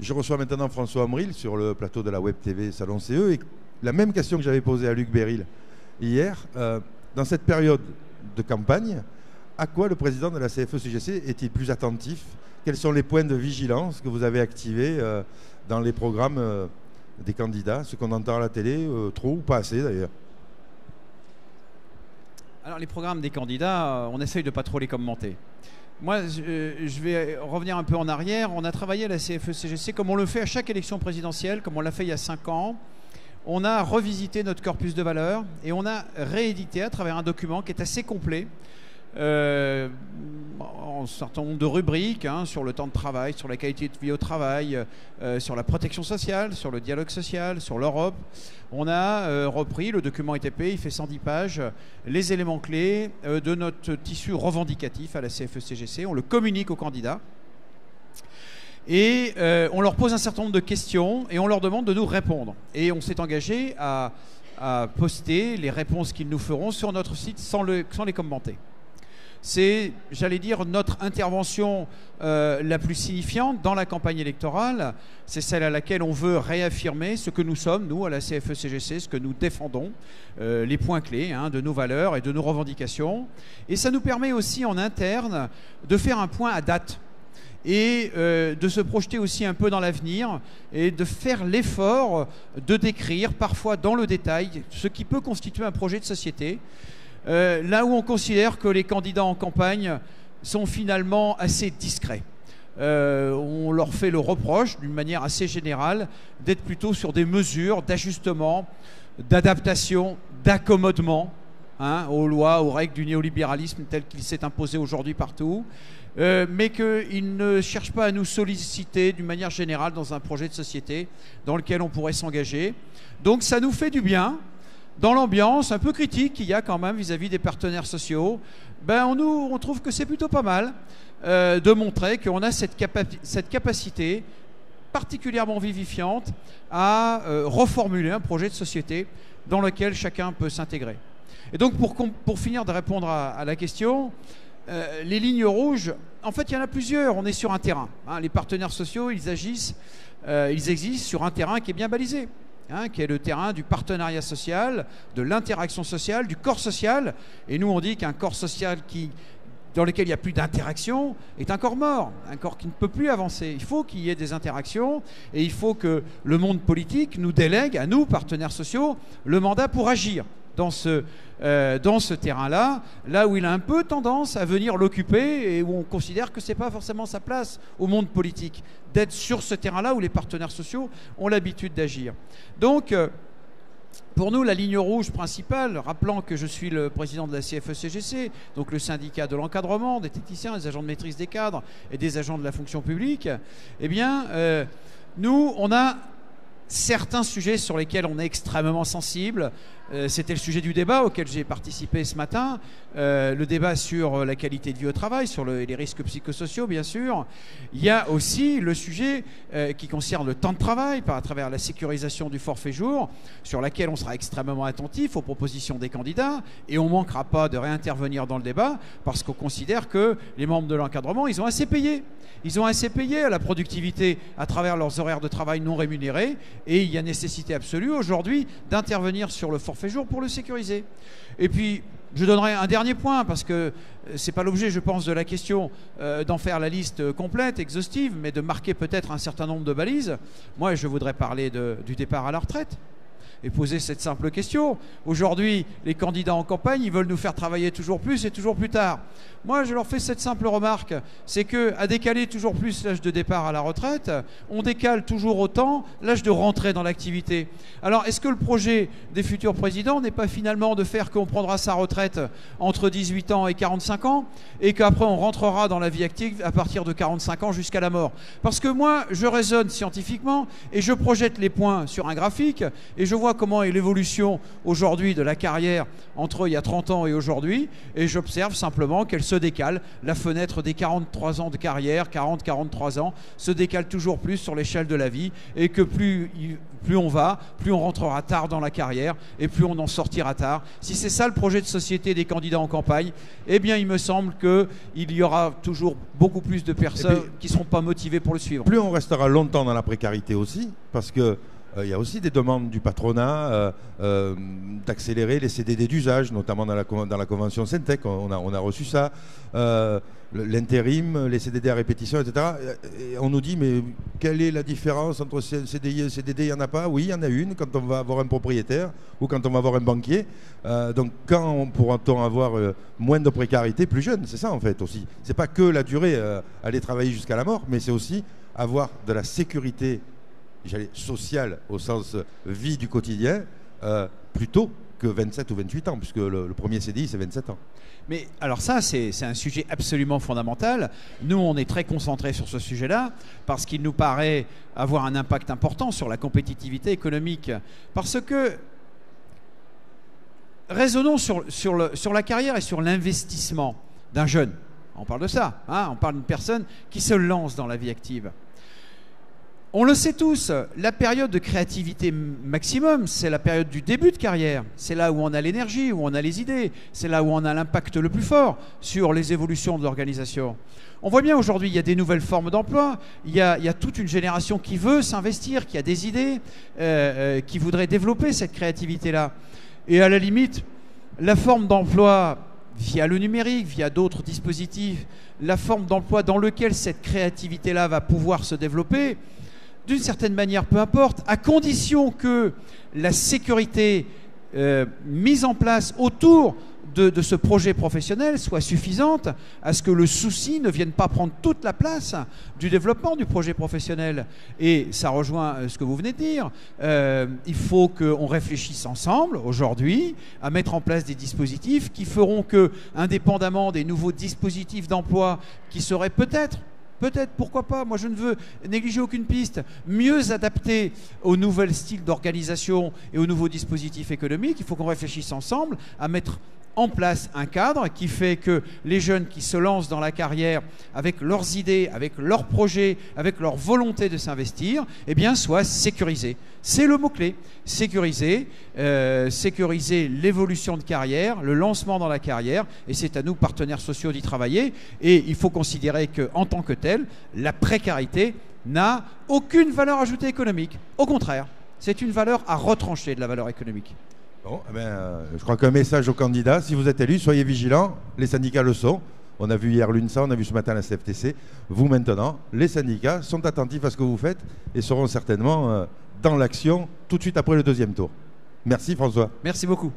Je reçois maintenant François Omril sur le plateau de la Web TV Salon CE. Et la même question que j'avais posée à Luc Béril hier, dans cette période de campagne, à quoi le président de la CFE-CGC est-il plus attentif? Quels sont les points de vigilance que vous avez activés dans les programmes des candidats, ce qu'on entend à la télé, trop ou pas assez d'ailleurs? Alors les programmes des candidats, on essaye de pas trop les commenter. Moi, je vais revenir un peu en arrière. On a travaillé à la CFE-CGC comme on le fait à chaque élection présidentielle, comme on l'a fait il y a 5 ans. On a revisité notre corpus de valeurs et on a réédité à travers un document qui est assez complet, un certain nombre de rubriques sur le temps de travail, sur la qualité de vie au travail, sur la protection sociale, sur le dialogue social, sur l'Europe. On a repris, le document est épais, il fait 110 pages, les éléments clés de notre tissu revendicatif à la CFE-CGC. On le communique aux candidats et on leur pose un certain nombre de questions et on leur demande de nous répondre. Et on s'est engagé à poster les réponses qu'ils nous feront sur notre site sans les commenter. C'est, j'allais dire, notre intervention la plus signifiante dans la campagne électorale. C'est celle à laquelle on veut réaffirmer ce que nous sommes, nous, à la CFE-CGC, ce que nous défendons, les points clés de nos valeurs et de nos revendications. Et ça nous permet aussi en interne de faire un point à date et de se projeter aussi un peu dans l'avenir et de faire l'effort de décrire parfois dans le détail ce qui peut constituer un projet de société. Là où on considère que les candidats en campagne sont finalement assez discrets. On leur fait le reproche, d'une manière assez générale, d'être plutôt sur des mesures d'ajustement, d'adaptation, d'accommodement aux lois, aux règles du néolibéralisme tel qu'il s'est imposé aujourd'hui partout, mais qu'ils ne cherchent pas à nous solliciter d'une manière générale dans un projet de société dans lequel on pourrait s'engager. Donc ça nous fait du bien. Dans l'ambiance un peu critique qu'il y a quand même vis-à-vis des partenaires sociaux, on trouve que c'est plutôt pas mal de montrer qu'on a cette capacité particulièrement vivifiante à reformuler un projet de société dans lequel chacun peut s'intégrer. Et donc pour finir de répondre à la question, les lignes rouges, en fait il y en a plusieurs, on est sur un terrain. Les partenaires sociaux, ils existent sur un terrain qui est bien balisé. Qui est le terrain du partenariat social, de l'interaction sociale, du corps social. Et nous, on dit qu'un corps social dans lequel il n'y a plus d'interaction est un corps mort, un corps qui ne peut plus avancer. Il faut qu'il y ait des interactions et il faut que le monde politique nous délègue, à nous, partenaires sociaux, le mandat pour agir dans ce terrain-là, là où il a un peu tendance à venir l'occuper et où on considère que ce n'est pas forcément sa place au monde politique, d'être sur ce terrain-là où les partenaires sociaux ont l'habitude d'agir. Donc, pour nous, la ligne rouge principale, rappelant que je suis le président de la CFE-CGC, donc le syndicat de l'encadrement, des techniciens, des agents de maîtrise des cadres et des agents de la fonction publique, eh bien, nous, on a certains sujets sur lesquels on est extrêmement sensible. C'était le sujet du débat auquel j'ai participé ce matin, le débat sur la qualité de vie au travail, sur les risques psychosociaux bien sûr. Il y a aussi le sujet qui concerne le temps de travail à travers la sécurisation du forfait jour, sur laquelle on sera extrêmement attentif aux propositions des candidats et on ne manquera pas de réintervenir dans le débat parce qu'on considère que les membres de l'encadrement, ils ont assez payé. Ils ont assez payé à la productivité à travers leurs horaires de travail non rémunérés et il y a nécessité absolue aujourd'hui d'intervenir sur le forfait jour pour le sécuriser. Et puis, je donnerai un dernier point parce que ce n'est pas l'objet, je pense, de la question d'en faire la liste complète, exhaustive, mais de marquer peut-être un certain nombre de balises. Moi, je voudrais parler du départ à la retraite et poser cette simple question. Aujourd'hui, les candidats en campagne, ils veulent nous faire travailler toujours plus et toujours plus tard. Moi, je leur fais cette simple remarque, c'est qu'à décaler toujours plus l'âge de départ à la retraite, on décale toujours autant l'âge de rentrée dans l'activité. Alors, est-ce que le projet des futurs présidents n'est pas finalement de faire qu'on prendra sa retraite entre 18 ans et 45 ans et qu'après on rentrera dans la vie active à partir de 45 ans jusqu'à la mort? Parce que moi, je raisonne scientifiquement et je projette les points sur un graphique et je vois moi comment est l'évolution aujourd'hui de la carrière entre il y a 30 ans et aujourd'hui, et j'observe simplement qu'elle se décale. La fenêtre des 43 ans de carrière, 40-43 ans, se décale toujours plus sur l'échelle de la vie, et que plus on va, plus on rentrera tard dans la carrière, et plus on en sortira tard. Si c'est ça le projet de société des candidats en campagne, eh bien il me semble qu'il y aura toujours beaucoup plus de personnes qui ne seront pas motivées pour le suivre. Plus on restera longtemps dans la précarité aussi, parce que il y a aussi des demandes du patronat d'accélérer les CDD d'usage, notamment dans la convention Syntec, on a reçu ça, l'intérim, les CDD à répétition, etc. Et on nous dit, mais quelle est la différence entre CDI et CDD? Il n'y en a pas? Oui, il y en a une quand on va avoir un propriétaire ou quand on va avoir un banquier. Donc quand pourra-t-on avoir moins de précarité plus jeune? C'est ça en fait aussi. C'est pas que la durée, aller travailler jusqu'à la mort, mais c'est aussi avoir de la sécurité sociale au sens vie du quotidien plutôt que 27 ou 28 ans, puisque le premier CDI c'est 27 ans. Mais alors ça, c'est un sujet absolument fondamental. Nous, on est très concentrés sur ce sujet-là parce qu'il nous paraît avoir un impact important sur la compétitivité économique. Parce que, raisonnons sur la carrière et sur l'investissement d'un jeune. On parle de ça, hein, on parle d'une personne qui se lance dans la vie active. On le sait tous, la période de créativité maximum, c'est la période du début de carrière. C'est là où on a l'énergie, où on a les idées. C'est là où on a l'impact le plus fort sur les évolutions de l'organisation. On voit bien aujourd'hui, il y a des nouvelles formes d'emploi. Il y a toute une génération qui veut s'investir, qui a des idées, qui voudrait développer cette créativité-là. Et à la limite, la forme d'emploi via le numérique, via d'autres dispositifs, la forme d'emploi dans laquelle cette créativité-là va pouvoir se développer, d'une certaine manière, peu importe, à condition que la sécurité mise en place autour de ce projet professionnel soit suffisante à ce que le souci ne vienne pas prendre toute la place du développement du projet professionnel. Et ça rejoint ce que vous venez de dire. Il faut qu'on réfléchisse ensemble, aujourd'hui, à mettre en place des dispositifs qui feront que, indépendamment des nouveaux dispositifs d'emploi qui seraient peut-être, pourquoi pas, moi je ne veux négliger aucune piste, mieux adapté aux nouveaux styles d'organisation et aux nouveaux dispositifs économiques, il faut qu'on réfléchisse ensemble à mettre en place un cadre qui fait que les jeunes qui se lancent dans la carrière avec leurs idées, avec leurs projets, avec leur volonté de s'investir, eh bien soient sécurisés. C'est le mot-clé, sécuriser, sécuriser l'évolution de carrière, le lancement dans la carrière, et c'est à nous, partenaires sociaux, d'y travailler. Et il faut considérer qu'en tant que tel, la précarité n'a aucune valeur ajoutée économique. Au contraire, c'est une valeur à retrancher de la valeur économique. Bon, eh bien, je crois qu'un message aux candidats, si vous êtes élus, soyez vigilants, les syndicats le sont. On a vu hier l'UNSA, on a vu ce matin la CFTC. Vous maintenant, les syndicats sont attentifs à ce que vous faites et seront certainement dans l'action tout de suite après le deuxième tour. Merci François. Merci beaucoup.